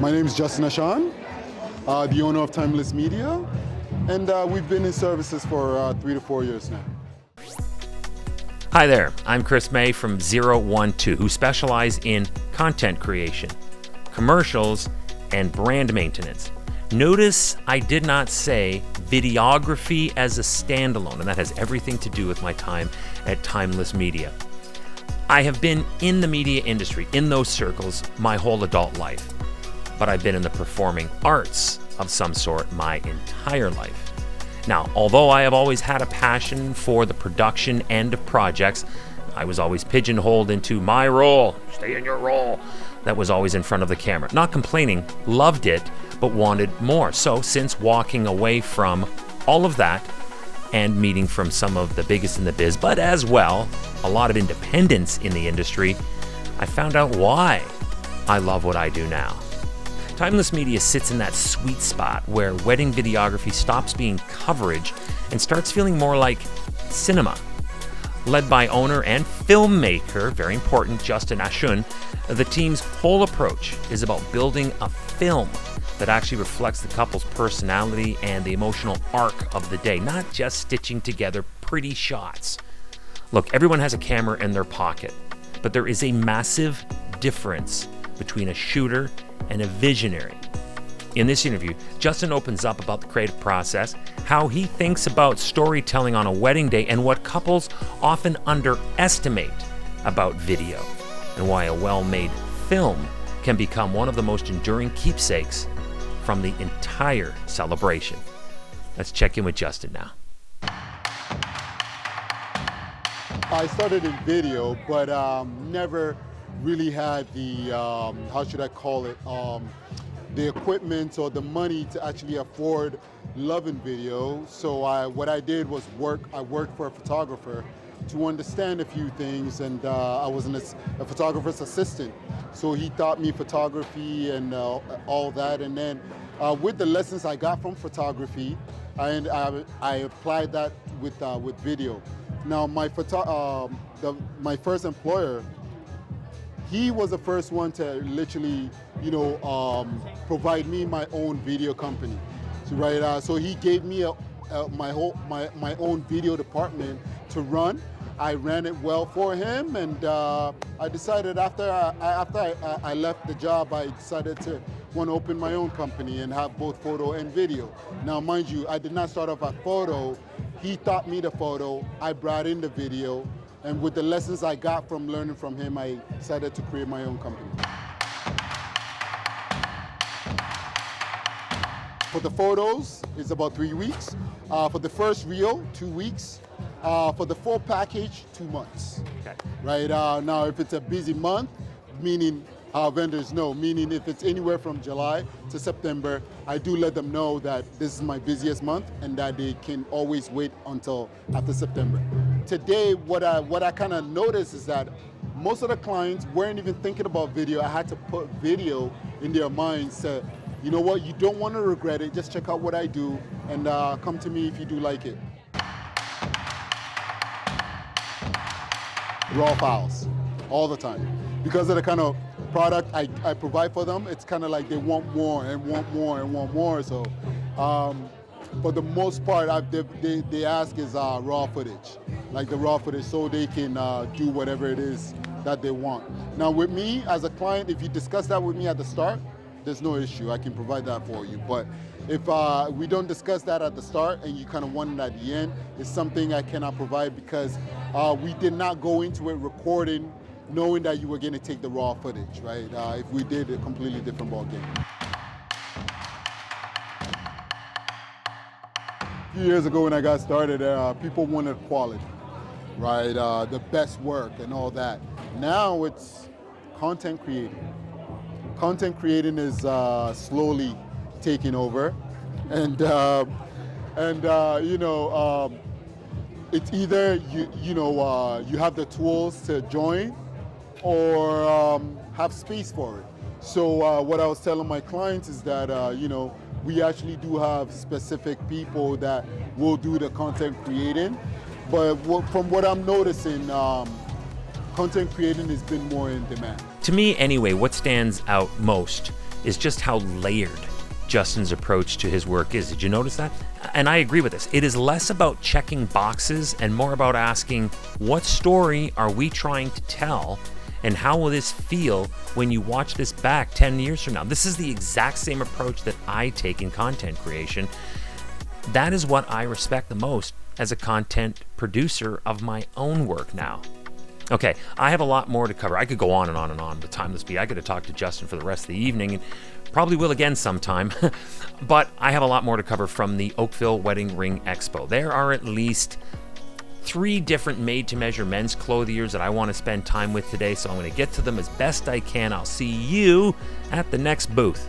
My name is Justin Ashun, the owner of Timeless Media, and we've been in services for 3 to 4 years now. Hi there, I'm Chris May from 012, who specialize in content creation, commercials, and brand maintenance. Notice I did not say videography as a standalone, and that has everything to do with my time at Timeless Media. I have been in the media industry, in those circles, my whole adult life. But I've been in the performing arts of some sort my entire life. Now, although I have always had a passion for the production end of projects, I was always pigeonholed into my role, stay in your role, that was always in front of the camera. Not complaining, loved it, but wanted more. So since walking away from all of that and meeting from some of the biggest in the biz, but as well, a lot of independence in the industry, I found out why I love what I do now. Timeless Media sits in that sweet spot where wedding videography stops being coverage and starts feeling more like cinema. Led by owner and filmmaker, very important, Justin Ashun, the team's whole approach is about building a film that actually reflects the couple's personality and the emotional arc of the day, not just stitching together pretty shots. Look, everyone has a camera in their pocket, but there is a massive difference between a shooter and a visionary. In this interview, Justin opens up about the creative process, how he thinks about storytelling on a wedding day, and what couples often underestimate about video, and why a well-made film can become one of the most enduring keepsakes from the entire celebration. Let's check in with Justin now. I started in video, but never really had the, how should I call it, the equipment or the money to actually afford loving video. So what I did was I worked for a photographer to understand a few things, and I was a photographer's assistant. So he taught me photography and all that, and then with the lessons I got from photography, I applied that with video. Now my first employer, he was the first one to literally, provide me my own video company. So, right, so he gave me my own video department to run. I ran it well for him, and I decided after I left the job, I decided to want to open my own company and have both photo and video. Now, mind you, I did not start off at photo. He taught me the photo. I brought in the video. And with the lessons I got from learning from him, I decided to create my own company. For the photos, it's about 3 weeks. For the first reel, 2 weeks. For the full package, 2 months. Okay. Right, now if it's a busy month, meaning our vendors know, meaning if it's anywhere from July to September, I do let them know that this is my busiest month and that they can always wait until after September. Today, what I kind of noticed is that most of the clients weren't even thinking about video. I had to put video in their minds to, you know what, you don't want to regret it, just check out what I do and come to me if you do like it. Raw files, all the time. Because of the kind of product I provide for them, it's kind of like they want more and want more and want more. So for the most part, they ask is raw footage, like the raw footage, so they can do whatever it is that they want. Now with me as a client, if you discuss that with me at the start, there's no issue. I can provide that for you. But if we don't discuss that at the start and you kind of want it at the end, it's something I cannot provide because we did not go into it recording knowing that you were going to take the raw footage, right? If we did, a completely different ballgame. A few years ago when I got started, people wanted quality, right? The best work and all that. Now it's content creating. Content creating is slowly taking over, and it's either you have the tools to join or have space for it. So what I was telling my clients is that we actually do have specific people that will do the content creating, but from what I'm noticing, content creating has been more in demand. To me anyway, what stands out most is just how layered Justin's approach to his work is. Did you notice that? And I agree with this. It is less about checking boxes and more about asking, what story are we trying to tell? And how will this feel when you watch this back 10 years from now? This is the exact same approach that I take in content creation. That is what I respect the most as a content producer of my own work now. Okay, I have a lot more to cover. I could go on and on and on, but time must be. I could have talked to Justin for the rest of the evening, and probably will again sometime. But I have a lot more to cover from the Oakville Wedding Ring Expo. There are at least 3 different made-to-measure men's clothiers that I want to spend time with today, so I'm going to get to them as best I can. I'll see you at the next booth.